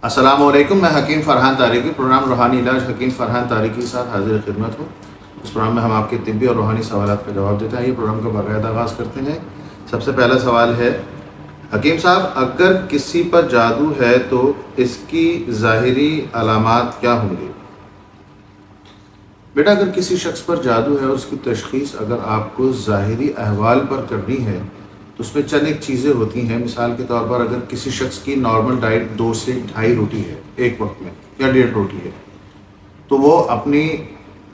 السلام علیکم، میں حکیم فرحان تاریخی پروگرام روحانی علاج حکیم فرحان تاریخی کے ساتھ حاضر خدمت ہوں۔ اس پروگرام میں ہم آپ کے طبی اور روحانی سوالات کا جواب دیتے ہیں۔ یہ پروگرام کا باقاعدہ آغاز کرتے ہیں۔ سب سے پہلا سوال ہے، حکیم صاحب اگر کسی پر جادو ہے تو اس کی ظاہری علامات کیا ہوں گی؟ بیٹا، اگر کسی شخص پر جادو ہے اور اس کی تشخیص اگر آپ کو ظاہری احوال پر کرنی ہے تو اس میں چند ایک چیزیں ہوتی ہیں۔ مثال کے طور پر اگر کسی شخص کی نارمل ڈائٹ 2 سے 2.5 روٹی ہے ایک وقت میں یا 1.5 روٹی ہے، تو وہ اپنی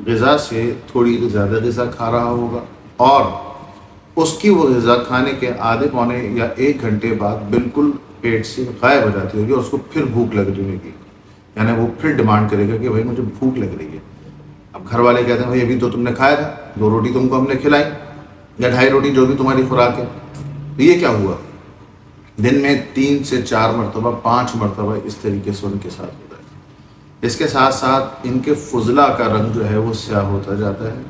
غذا سے تھوڑی زیادہ غذا کھا رہا ہوگا اور اس کی وہ غذا کھانے کے آدھے پونے یا 1 گھنٹے بعد بالکل پیٹ سے غائب ہو جاتی ہوگی اور اس کو پھر بھوک لگ رہی ہوگی، یعنی وہ پھر ڈیمانڈ کرے گا کہ بھائی مجھے بھوک لگ رہی ہے۔ اب گھر والے کہتے ہیں بھائی ابھی تو تم نے کھایا تھا، 2 روٹی تم کو ہم نے کھلائی یا 2.5 روٹی جو بھی تمہاری خوراک ہے، تو یہ کیا ہوا؟ دن میں 3 سے 4 مرتبہ 5 مرتبہ اس طریقے سے ان کے ساتھ ہوتا ہے۔ اس کے ساتھ ساتھ ان کے فضلہ کا رنگ جو ہے وہ سیاہ ہوتا جاتا ہے۔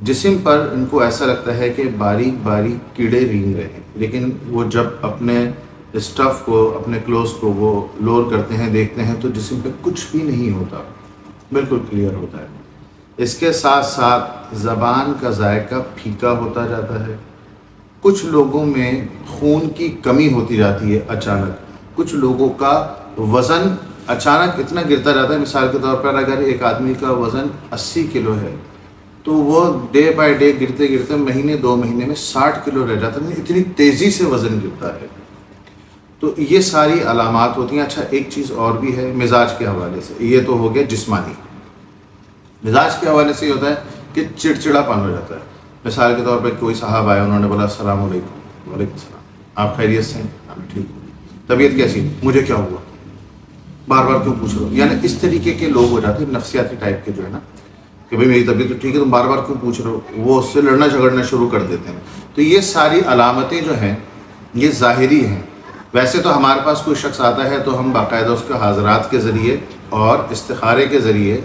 جسم پر ان کو ایسا لگتا ہے کہ باریک باریک کیڑے رینگ رہے ہیں، لیکن وہ جب اپنے اسٹف کو اپنے کلوز کو وہ لور کرتے ہیں دیکھتے ہیں تو جسم پہ کچھ بھی نہیں ہوتا، بالکل کلیئر ہوتا ہے۔ اس کے ساتھ ساتھ زبان کا ذائقہ پھیکا ہوتا جاتا ہے۔ کچھ لوگوں میں خون کی کمی ہوتی جاتی ہے اچانک، کچھ لوگوں کا وزن اچانک اتنا گرتا جاتا ہے۔ مثال کے طور پر اگر ایک آدمی کا وزن 80 کلو ہے تو وہ ڈے بائی ڈے گرتے گرتے مہینے 2 مہینے میں 60 کلو رہ جاتا ہے، اتنی تیزی سے وزن گرتا ہے۔ تو یہ ساری علامات ہوتی ہیں۔ اچھا، ایک چیز اور بھی ہے مزاج کے حوالے سے، یہ تو ہو گیا جسمانی۔ مزاج کے حوالے سے یہ ہوتا ہے کہ چڑچڑا پن ہو جاتا ہے۔ مثال کے طور پہ کوئی صاحب آئے، انہوں نے بولا السلام علیکم۔ وعلیکم السلام، آپ خیریت سے ہیں؟ ہاں ٹھیک ہوں۔ طبیعت کیسی؟ مجھے کیا ہوا؟ بار بار کیوں پوچھ رہے ہو؟ یعنی اس طریقے کے لوگ ہو جاتے ہیں، نفسیاتی ٹائپ کے جو ہے نا، کہ بھئی میری طبیعت تو ٹھیک ہے، تم بار بار کیوں پوچھ رہے ہو؟ وہ اس سے لڑنا جھگڑنا شروع کر دیتے ہیں۔ تو یہ ساری علامتیں جو ہیں یہ ظاہری ہیں۔ ویسے تو ہمارے پاس کوئی شخص آتا ہے تو ہم باقاعدہ اس کے حاضرات کے ذریعے اور استخارے کے ذریعے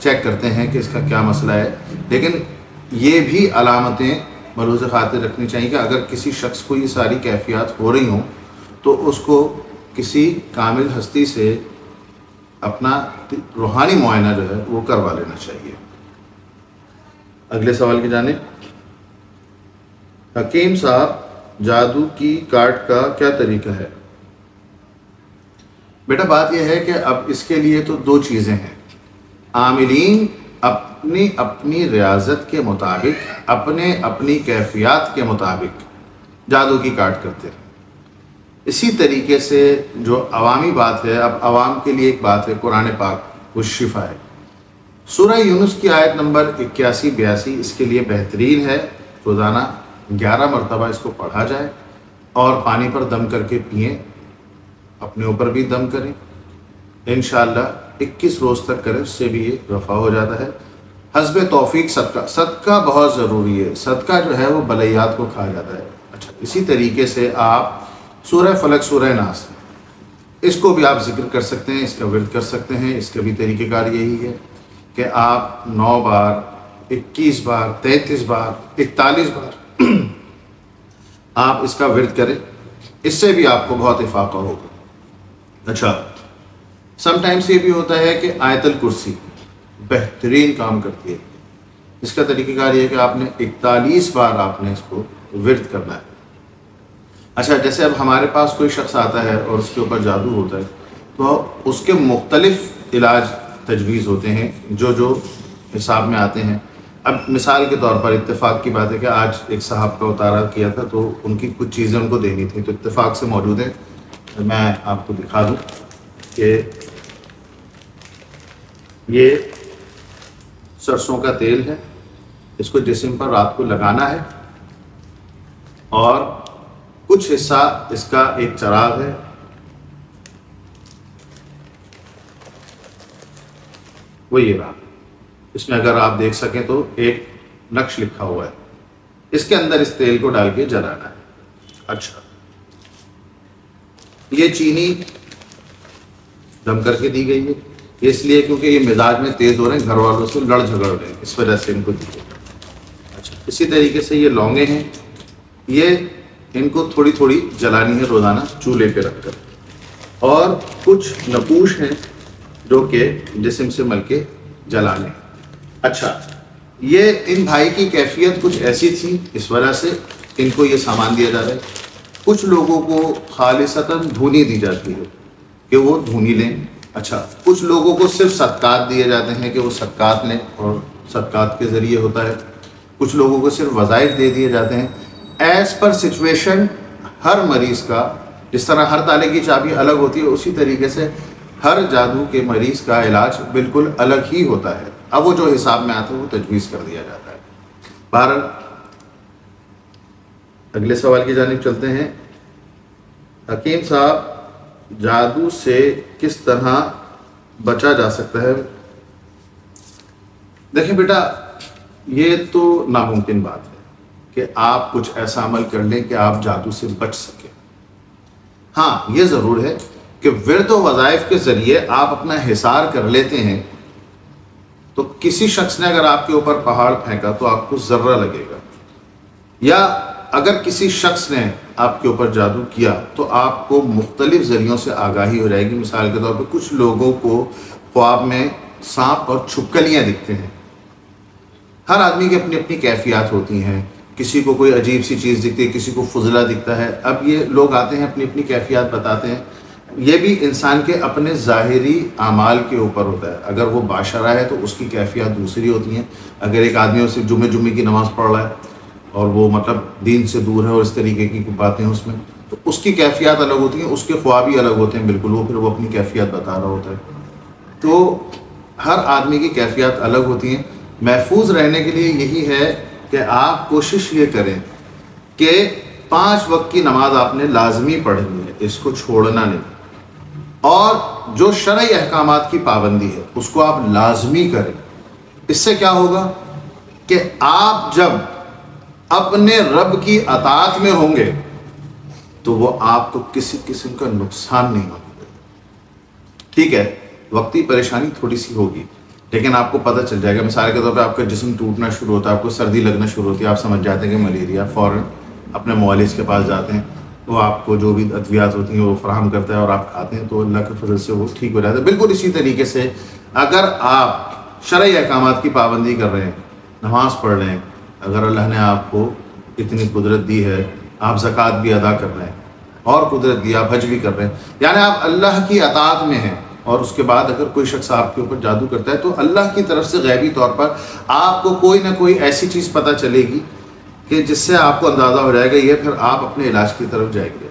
چیک کرتے ہیں کہ اس کا کیا مسئلہ ہے، لیکن یہ بھی علامتیں ملحوظ خاطر رکھنی چاہیے کہ اگر کسی شخص کو یہ ساری کیفیات ہو رہی ہوں تو اس کو کسی کامل ہستی سے اپنا روحانی معائنہ جو ہے وہ کروا لینا چاہیے۔ اگلے سوال کی جانب، حکیم صاحب جادو کی کارڈ کا کیا طریقہ ہے؟ بیٹا بات یہ ہے کہ اب اس کے لیے تو 2 چیزیں ہیں۔ عاملین اپنی اپنی ریاضت کے مطابق، اپنی کیفیات کے مطابق جادو کی کارڈ کرتے ہیں۔ اسی طریقے سے جو عوامی بات ہے، اب عوام کے لیے ایک بات ہے، قرآن پاک وہ شفا ہے۔ سورہ یونس کی آیت نمبر 81-82 اس کے لیے بہترین ہے۔ روزانہ 11 مرتبہ اس کو پڑھا جائے اور پانی پر دم کر کے پئیں، اپنے اوپر بھی دم کریں، انشاءاللہ 21 روز تک کریں، اس سے بھی یہ رفع ہو جاتا ہے۔ حسب توفیق صدقہ بہت ضروری ہے۔ صدقہ جو ہے وہ بلیات کو کھا جاتا ہے۔ اچھا، اسی طریقے سے آپ سورہ فلق، سورہ ناس، اس کو بھی آپ ذکر کر سکتے ہیں، اس کا ورد کر سکتے ہیں۔ اس کا بھی طریقہ کار یہی ہے کہ آپ 9 بار، 21 بار، 33 بار، 41 بار آپ اس کا ورد کریں، اس سے بھی آپ کو بہت افاقہ ہوگا۔ اچھا، سم ٹائمس یہ بھی ہوتا ہے کہ آیت الکرسی بہترین کام کرتی ہے۔ اس کا طریقہ کار یہ ہے کہ آپ نے 41 بار آپ نے اس کو ورد کرنا ہے۔ اچھا، جیسے اب ہمارے پاس کوئی شخص آتا ہے اور اس کے اوپر جادو ہوتا ہے تو اس کے مختلف علاج تجویز ہوتے ہیں جو حساب میں آتے ہیں۔ اب مثال کے طور پر اتفاق کی بات ہے کہ آج ایک صاحب کا اتارا کیا تھا تو ان کی کچھ چیزیں ان کو دینی تھی، تو اتفاق سے موجود ہیں، میں آپ کو دکھا دوں کہ یہ سرسوں کا تیل ہے۔ اس کو جسم پر رات کو لگانا ہے اور کچھ حصہ اس کا ایک چراغ ہے، وہ یہ رہا۔ اس میں اگر آپ دیکھ سکیں تو ایک نقش لکھا ہوا ہے، اس کے اندر اس تیل کو ڈال کے جلانا ہے۔ اچھا، یہ چینی دم کر کے دی گئی ہے، اس لیے کیونکہ یہ مزاج میں تیز ہو رہے ہیں، گھر والوں سے لڑ جھگڑ رہے ہیں، اس وجہ سے ان کو دی گئی۔ اچھا، اسی طریقے سے یہ لونگیں ہیں، یہ ان کو تھوڑی تھوڑی جلانی ہے روزانہ چولہے پہ رکھ کر۔ اور کچھ نقوش ہیں جو کہ جسم سے مل کے جلانے. اچھا، یہ ان بھائی کی کیفیت کچھ ایسی تھی، اس وجہ سے ان کو یہ سامان دیا جا رہا ہے. کچھ لوگوں کو خالصتاً دھونی دی جاتی ہے کہ وہ دھونی لیں. اچھا، کچھ لوگوں کو صرف صدقات دیے جاتے ہیں کہ وہ صدقات لیں اور صدقات کے ذریعے ہوتا ہے. کچھ لوگوں کو صرف وظائف دے دیے جاتے ہیں. ایز پر سچویشن ہر مریض کا، جس طرح ہر تالے کی چابی الگ ہوتی ہے، اسی طریقے سے ہر جادو کے مریض کا علاج بالکل الگ ہی ہوتا ہے. اب وہ جو حساب میں آتا ہے وہ تجویز کر دیا جاتا ہے. بہرحال اگلے سوال کی جانب چلتے ہیں. حکیم صاحب، جادو سے کس طرح بچا جا سکتا ہے؟ دیکھیں بیٹا، یہ تو ناممکن بات ہے کہ آپ کچھ ایسا عمل کر لیں کہ آپ جادو سے بچ سکیں. ہاں، یہ ضرور ہے کہ ورد و وظائف کے ذریعے آپ اپنا حصار کر لیتے ہیں تو کسی شخص نے اگر آپ کے اوپر پہاڑ پھینکا تو آپ کو ذرہ لگے گا، یا اگر کسی شخص نے آپ کے اوپر جادو کیا تو آپ کو مختلف ذریعوں سے آگاہی ہو جائے گی. مثال کے طور پہ کچھ لوگوں کو خواب میں سانپ اور چھپکلیاں دکھتے ہیں. ہر آدمی کی اپنی اپنی کیفیات ہوتی ہیں. کسی کو کوئی عجیب سی چیز دکھتی ہے، کسی کو فضلہ دکھتا ہے. اب یہ لوگ آتے ہیں اپنی اپنی کیفیات بتاتے ہیں. یہ بھی انسان کے اپنے ظاہری اعمال کے اوپر ہوتا ہے. اگر وہ باشرہ ہے تو اس کی کیفیات دوسری ہوتی ہیں. اگر ایک آدمی صرف جمعے کی نماز پڑھ رہا ہے اور وہ مطلب دین سے دور ہے اور اس طریقے کی باتیں اس میں، تو اس کی کیفیات الگ ہوتی ہیں، اس کے خواب بھی الگ ہوتے ہیں بالکل. وہ پھر وہ اپنی کیفیات بتا رہا ہوتا ہے. تو ہر آدمی کی کیفیات الگ ہوتی ہیں. محفوظ رہنے کے لیے یہی ہے کہ آپ کوشش یہ کریں کہ 5 وقت کی نماز آپ نے لازمی پڑھنی ہے، اس کو چھوڑنا نہیں. اور جو شرعی احکامات کی پابندی ہے اس کو آپ لازمی کریں. اس سے کیا ہوگا کہ آپ جب اپنے رب کی اطاعت میں ہوں گے تو وہ آپ کو کسی قسم کا نقصان نہیں ہوگا. ٹھیک ہے، وقتی پریشانی تھوڑی سی ہوگی لیکن آپ کو پتہ چل جائے گا. مثال کے طور پہ آپ کا جسم ٹوٹنا شروع ہوتا ہے، آپ کو سردی لگنا شروع ہوتی ہے، آپ سمجھ جاتے ہیں کہ ملیریا. فوراً اپنے معالج کے پاس جاتے ہیں، وہ آپ کو جو بھی ادویات ہوتی ہیں وہ فراہم کرتا ہے اور آپ کھاتے ہیں تو اللہ کے فضل سے وہ ٹھیک ہو جاتا ہے. بالکل اسی طریقے سے اگر آپ شرعی احکامات کی پابندی کر رہے ہیں، نماز پڑھ رہے ہیں، اگر اللہ نے آپ کو اتنی قدرت دی ہے، آپ زکوٰۃ بھی ادا کر رہے ہیں اور قدرت دی آپ حج بھی کر رہے ہیں، یعنی آپ اللہ کی اطاعت میں ہیں، اور اس کے بعد اگر کوئی شخص آپ کے اوپر جادو کرتا ہے تو اللہ کی طرف سے غیبی طور پر آپ کو کوئی نہ کوئی ایسی چیز پتہ چلے گی کہ جس سے آپ کو اندازہ ہو جائے گا یہ پھر آپ اپنے علاج کی طرف جائیں گے.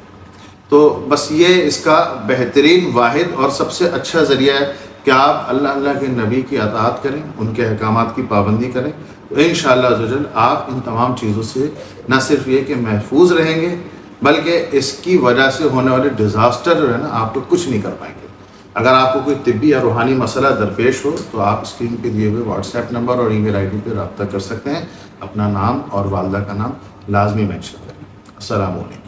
تو بس یہ اس کا بہترین واحد اور سب سے اچھا ذریعہ ہے کہ آپ اللہ کے نبی کی اطاعت کریں، ان کے احکامات کی پابندی کریں. تو انشاءاللہ عزوجل آپ ان تمام چیزوں سے نہ صرف یہ کہ محفوظ رہیں گے بلکہ اس کی وجہ سے ہونے والے ڈیزاسٹر جو ہے نا آپ کو کچھ نہیں کر پائیں گے. اگر آپ کو کوئی طبی یا روحانی مسئلہ درپیش ہو تو آپ اسکرین پہ دیے ہوئے واٹس ایپ نمبر اور ای میل آئی ڈی پہ رابطہ کر سکتے ہیں. اپنا نام اور والدہ کا نام لازمی مینشن کریں. السلام علیکم.